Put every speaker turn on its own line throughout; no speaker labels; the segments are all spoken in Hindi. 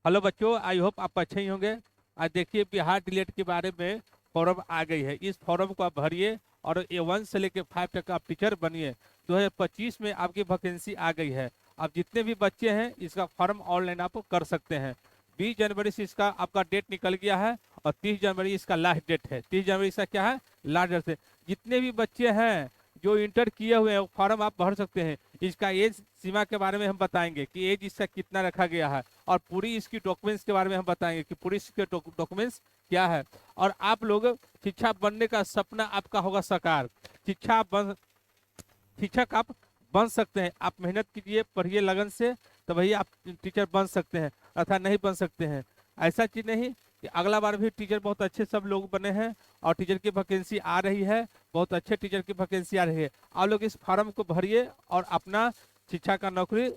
हेलो बच्चों, आई होप आप अच्छे ही होंगे। आज देखिए बिहार डिलेट के बारे में फॉर्म आ गई है। इस फॉर्म को आप भरिए और A1 से लेकर 5 तक आप टीचर बनिए। 2025 में आपकी वैकेंसी आ गई है। आप जितने भी बच्चे हैं इसका फॉर्म ऑनलाइन आप कर सकते हैं। 20 जनवरी से इसका आपका डेट निकल गया है और 30 जनवरी इसका लास्ट डेट है। 30 जनवरी इसका क्या है, लास्ट डेट है। जितने भी बच्चे हैं जो इंटर किए हुए हैं वो फॉर्म आप भर सकते हैं। इसका एज सीमा के बारे में हम बताएंगे कि एज इसका कितना रखा गया है, और पूरी इसकी डॉक्यूमेंट्स के बारे में हम बताएंगे कि पूरी इसके डॉक्यूमेंट्स क्या है। और आप लोग शिक्षा बनने का सपना आपका होगा साकार। शिक्षक आप बन सकते हैं। आप मेहनत कीजिए, पढ़िए लगन से, तो वही आप टीचर बन सकते हैं, अर्थात नहीं बन सकते हैं। ऐसा चीज नहीं कि अगला बार भी टीचर बहुत अच्छे सब लोग बने हैं और टीचर की वैकेंसी आ रही है, बहुत अच्छे टीचर की वैकेंसी आ रही है। आप लोग इस फॉर्म को भरिए और अपना शिक्षक का नौकरी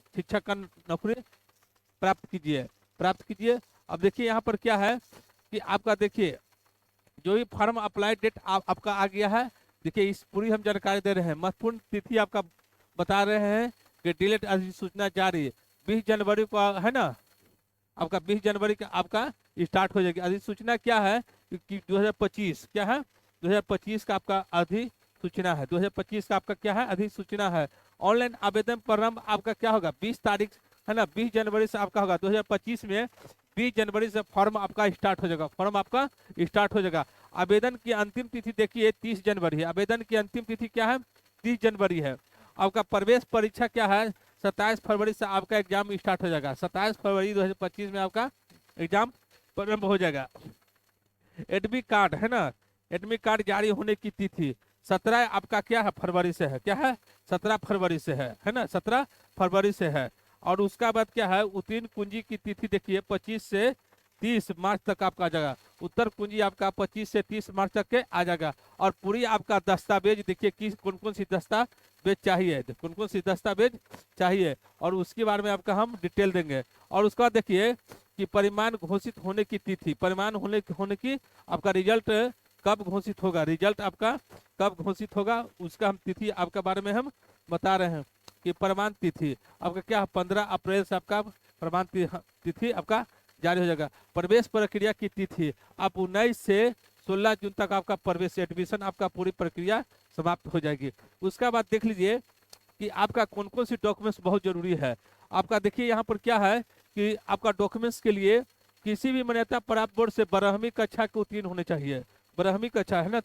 प्राप्त कीजिए। अब देखिए यहाँ पर क्या है कि आपका देखिए जो भी फॉर्म अप्लाई डेट आपका आ गया है। देखिए इस पूरी हम जानकारी दे रहे हैं। महत्वपूर्ण तिथि आपका बता रहे हैं कि डिलेट अधिसूचना जारी 20 जनवरी को है ना। आपका 20 जनवरी का आपका स्टार्ट हो जाएगी। अधिसूचना क्या है कि 2025 क्या है, 2025 का आपका अधिसूचना है। 2025 का आपका क्या है, अधिसूचना है। ऑनलाइन आवेदन प्रारंभ आपका क्या होगा, 20 तारीख है ना, 20 जनवरी से आपका होगा। 2025 में 20 जनवरी से फॉर्म आपका स्टार्ट हो जाएगा। फॉर्म आपका स्टार्ट हो जाएगा। आवेदन की अंतिम तिथि देखिए 30 जनवरी है। आवेदन की अंतिम तिथि क्या है, 30 जनवरी है। आपका प्रवेश परीक्षा क्या है, 27 फरवरी से आपका एग्जाम स्टार्ट हो जाएगा। 27 फरवरी 2025 में आपका एग्जाम प्रारंभ हो जाएगा। एडमिट कार्ड है ना, एडमिट कार्ड जारी होने की तिथि 17 आपका क्या है, फरवरी से है। क्या है, 17 फरवरी से है ना, 17 फरवरी से है। और उसका बाद क्या है, उत्तीर्ण कुंजी की तिथि देखिए 25 से 30 मार्च तक आपका आ जाएगा। उत्तर कुंजी आपका 25 से 30 मार्च तक के आ जाएगा। और पूरी आपका दस्तावेज देखिए किस कौन कौन सी दस्तावेज चाहिए, कौन कौन सी दस्तावेज चाहिए, और उसके बारे में आपका हम डिटेल देंगे। और उसका बाद देखिए कि परिणाम घोषित होने की तिथि, परिणाम होने की आपका रिजल्ट कब घोषित होगा, रिजल्ट आपका कब घोषित होगा, उसका हम तिथि आपके बारे में हम बता रहे हैं कि प्रमाण तिथि आपका क्या 15 अप्रैल से आपका प्रमाण तिथि आपका जारी हो जाएगा। प्रवेश प्रक्रिया की तिथि आप 19 से 16 जून तक आपका प्रवेश एडमिशन आपका पूरी प्रक्रिया समाप्त हो जाएगी। उसका बाद देख लीजिए कि आपका कौन कौन सी डॉक्यूमेंट्स बहुत जरूरी है। आपका देखिए यहाँ पर क्या है कि आपका डॉक्यूमेंट्स के लिए किसी भी मान्यता प्राप्त बोर्ड से 12वीं कक्षा के उत्तीर्ण होने चाहिए। 12वीं कक्षा है ना,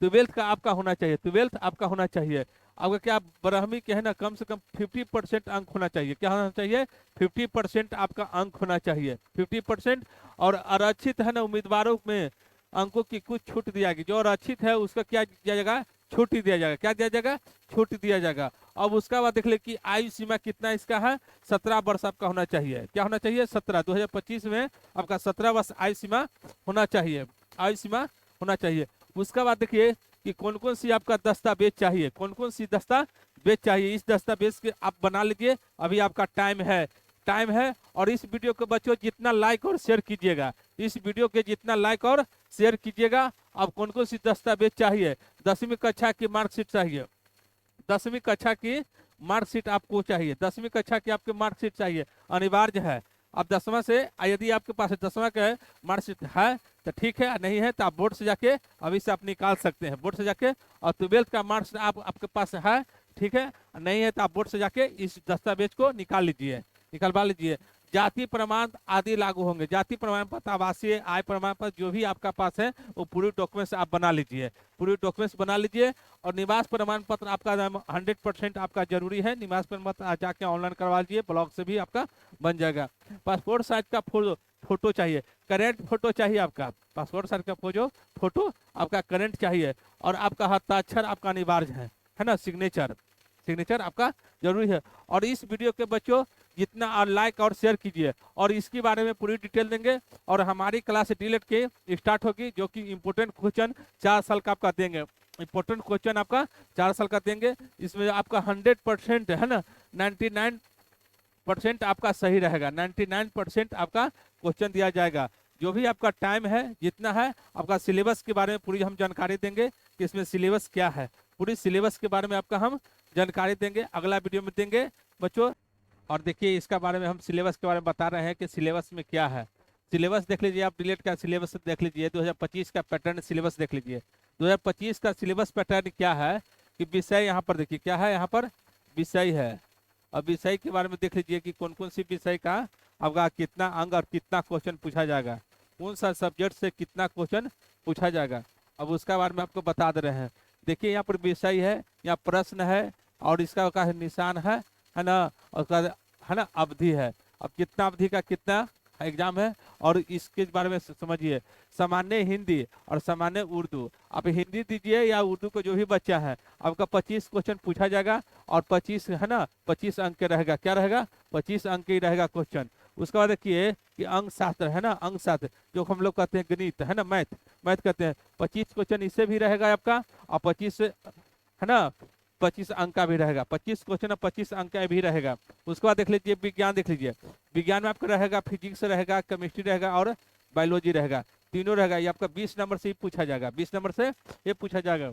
ट्वेल्थ का आपका होना चाहिए, 12th आपका होना चाहिए। आपका क्या 12वीं के है ना, कम से कम 50% अंक होना चाहिए। क्या होना चाहिए, 50% आपका अंक होना चाहिए, 50%। और आरक्षित है ना उम्मीदवारों में अंकों की कुछ छूट दिया जाएगी। जो आरक्षित है उसका क्या दिया जाएगा, छूट ही दिया जाएगा। क्या दिया जाएगा, छूट दिया जाएगा। अब उसका बाद देख ले कि आयु सीमा कितना इसका है, 17 वर्ष आपका होना चाहिए। क्या होना चाहिए, 17। 2025 में आपका 17 वर्ष आयु सीमा होना चाहिए, आयु सीमा होना चाहिए। उसका बाद देखिए कि कौन कौन सी आपका दस्तावेज चाहिए, कौन कौन सी दस्तावेज चाहिए। इस दस्तावेज के आप बना लीजिए, अभी आपका टाइम है। और इस वीडियो को बच्चों जितना लाइक और शेयर कीजिएगा, इस वीडियो के जितना लाइक और शेयर कीजिएगा। अब कौन कौन सी दस्तावेज चाहिए, 10वीं कक्षा की मार्कशीट चाहिए, 10वीं कक्षा की मार्कशीट आपको चाहिए, 10वीं कक्षा की आपकी मार्कशीट चाहिए, अनिवार्य है। अब 10वां से यदि आपके पास 10वां का मार्कशीट है तो ठीक है, नहीं है तो आप बोर्ड से जाके अभी से आप निकाल सकते हैं, बोर्ड से जाके। और 12th का मार्क्स आपके पास है, ठीक है, नहीं है तो आप बोर्ड से जाके इस दस्तावेज को निकालवा लीजिए। जाति प्रमाण आदि लागू होंगे। जाति प्रमाण पत्र, आवासीय आय प्रमाण पत्र जो भी आपका पास है वो पूरी डॉक्यूमेंट्स आप बना लीजिए, पूरी डॉक्यूमेंट्स बना लीजिए। और निवास प्रमाण पत्र आपका 100% आपका जरूरी है। निवास प्रमाण पत्र आज जाके ऑनलाइन करवा लीजिए, ब्लॉक से भी आपका बन जाएगा। पासपोर्ट साइज का फोटो चाहिए, करेंट फोटो चाहिए आपका, पासपोर्ट साइज का फोटो आपका करेंट चाहिए। और आपका हस्ताक्षर आपका अनिवार्य है ना, सिग्नेचर आपका जरूरी है। और इस वीडियो के बच्चों जितना लाइक और शेयर कीजिए, और इसके बारे में पूरी डिटेल देंगे। और हमारी क्लास डीलेट के स्टार्ट होगी, जो कि इम्पोर्टेंट क्वेश्चन 4 साल का आपका देंगे, इम्पोर्टेंट क्वेश्चन आपका 4 साल का देंगे। इसमें आपका 100% है ना, 99% आपका सही रहेगा, 99% आपका क्वेश्चन दिया जाएगा। जो भी आपका टाइम है जितना है, आपका सिलेबस के बारे में पूरी हम जानकारी देंगे कि इसमें सिलेबस क्या है। पूरी सिलेबस के बारे में आपका हम जानकारी देंगे, अगला वीडियो में देंगे बच्चों। और देखिए इसका बारे में हम सिलेबस के बारे में बता रहे हैं कि सिलेबस में क्या है। सिलेबस देख लीजिए आप, डिलीट का सिलेबस देख लीजिए, 2025 का पैटर्न सिलेबस देख लीजिए। 2025 का सिलेबस पैटर्न क्या है कि विषय, यहाँ पर देखिए क्या है, यहाँ पर विषय है। अब विषय के बारे में देख लीजिए कि कौन कौन सी विषय का आपका कितना अंक और कितना क्वेश्चन पूछा जाएगा, कौन सा सब्जेक्ट से कितना क्वेश्चन पूछा जाएगा। अब उसका बारे में आपको बता दे रहे हैं। देखिए यहाँ पर विषय है, यहाँ प्रश्न है, और इसका का निशान है ना, और उसका है ना अवधि है। अब कितना अवधि का कितना एग्जाम है, और इसके बारे में समझिए। सामान्य हिंदी और सामान्य उर्दू, आप हिंदी दीजिए या उर्दू को जो भी बच्चा है, आपका 25 क्वेश्चन पूछा जाएगा, और 25 है ना 25 अंक के रहेगा। क्या रहेगा? 25 अंक ही रहेगा क्वेश्चन। उसके बाद देखिए कि अंक शास्त्र है ना, अंक शास्त्र जो हम लोग कहते हैं गणित है ना, मैथ कहते हैं, 25 क्वेश्चन इससे भी रहेगा आपका, और 25 है ना 25 अंक का भी रहेगा। 25 क्वेश्चन और 25 अंक का भी रहेगा। उसके बाद देख लीजिए विज्ञान, देख लीजिए विज्ञान में आपका रहेगा फिजिक्स रहेगा, केमिस्ट्री रहेगा और बायोलॉजी रहेगा, तीनों रहेगा। ये आपका 20 नंबर से ही पूछा जाएगा, 20 नंबर से ये पूछा जाएगा।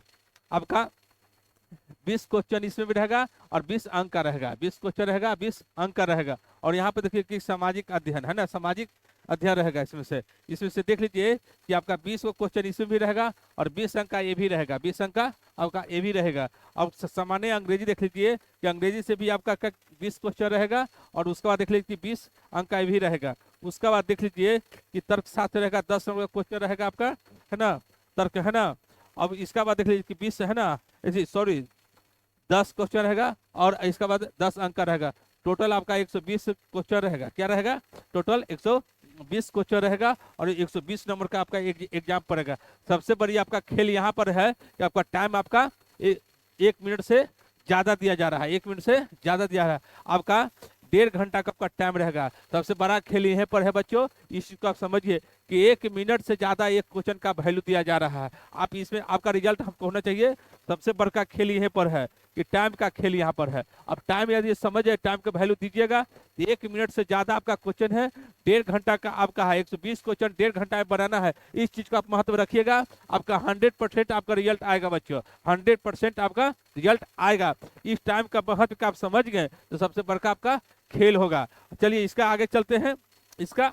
आपका 20 क्वेश्चन इसमें भी रहेगा और 20 अंक का रहेगा, 20 क्वेश्चन रहेगा, 20 अंक का रहेगा। और यहाँ पे देखिए कि सामाजिक अध्ययन है ना, सामाजिक अध्ययन रहेगा इसमें से देख लीजिए कि आपका 20 को क्वेश्चन इसमें भी रहेगा, और 20 अंक का ये भी रहेगा, 20 अंक का आपका ये भी रहेगा। अब सामान्य अंग्रेजी देख लीजिए कि अंग्रेजी से भी आपका 20 क्वेश्चन रहेगा, और उसके बाद देख लीजिए कि 20 अंक का ये भी रहेगा। उसके बाद देख लीजिए कि तर्कशास्त्र रहेगा, 10 नंबर का क्वेश्चन रहेगा आपका, है ना, तर्क है ना। अब इसका बाद देख लीजिए कि 20 है ना, सॉरी 10 क्वेश्चन रहेगा, और इसका बाद 10 अंक का रहेगा। टोटल आपका 120 क्वेश्चन रहेगा। क्या रहेगा? टोटल 120 क्वेश्चन रहेगा, और 120 नंबर का आपका एग्जाम पड़ेगा। सबसे बड़ी आपका खेल यहाँ पर है कि आपका टाइम आपका 1 मिनट से ज्यादा दिया जा रहा है, 1 मिनट से ज्यादा दिया रहा है। आपका 1.5 घंटा का आपका टाइम रहेगा। सबसे बड़ा खेल यहीं पर है बच्चों, इस चीज को आप समझिए कि 1 मिनट से ज्यादा एक क्वेश्चन का वैल्यू दिया जा रहा है। आप इसमें आपका रिजल्ट हमको होना चाहिए। सबसे बड़का खेल यहीं पर है कि टाइम का खेल यहाँ पर है। अब टाइम यदि समझे, टाइम का वैल्यू दीजिएगा, 1 मिनट से ज्यादा आपका क्वेश्चन है, 1.5 घंटा का आपका है, 120 क्वेश्चन 1.5 घंटा में बनाना है। इस चीज का आप महत्व रखिएगा, आपका 100% आपका रिजल्ट आएगा बच्चों, 100% आपका रिजल्ट आएगा। इस टाइम का महत्व का आप समझ गए तो सबसे बड़का आपका खेल होगा। चलिए इसका आगे चलते हैं, इसका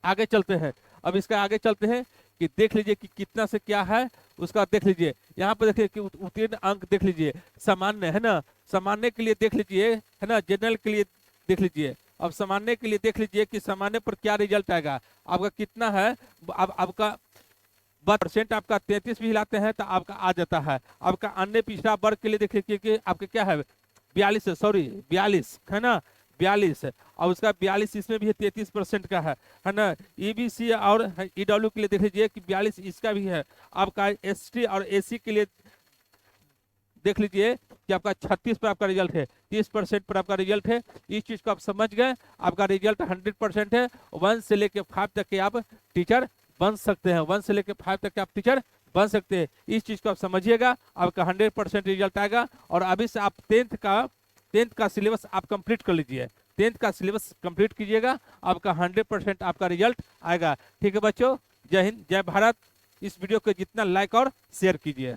आगे चलते हैं। अब इसका आगे चलते हैं कि देख लीजिए कि कितना से क्या है। उसका देख लीजिए यहाँ पर देखिए कि उत्तीर्ण अंक देख लीजिए, सामान्य है ना, सामान्य के लिए देख लीजिए है ना, जनरल के लिए देख लीजिए। अब सामान्य के लिए देख लीजिए कि सामान्य पर क्या रिजल्ट आएगा, आपका कितना है। अब आपका 12% आपका 33 भी हिलाते हैं तो आपका आ जाता है। आपका अन्य पिछड़ा वर्ग के लिए देख लीजिए कि आपका क्या है, 42 है ना, 42 है। और उसका 42 इसमें भी है, 33% का है ना। ईबीसी और ईडब्ल्यू के लिए देख लीजिए कि 42 इसका भी है। आपका एसटी और एसी के लिए देख लीजिए कि आपका 36 पर आपका रिजल्ट है, 30% पर आपका रिजल्ट है। इस चीज को आप समझ गए, आपका रिजल्ट 100% है। 1 से लेके 5 तक के आप टीचर बन सकते हैं, 1 से लेके 5 तक के आप टीचर बन सकते हैं। इस चीज को आप समझिएगा, आपका 100% रिजल्ट आएगा। और अभी से आप 10th का सिलेबस आप कंप्लीट कर लीजिए, 10th का सिलेबस कंप्लीट कीजिएगा, आपका 100% आपका रिजल्ट आएगा। ठीक है बच्चों, जय हिंद, जय भारत। इस वीडियो को जितना लाइक और शेयर कीजिए।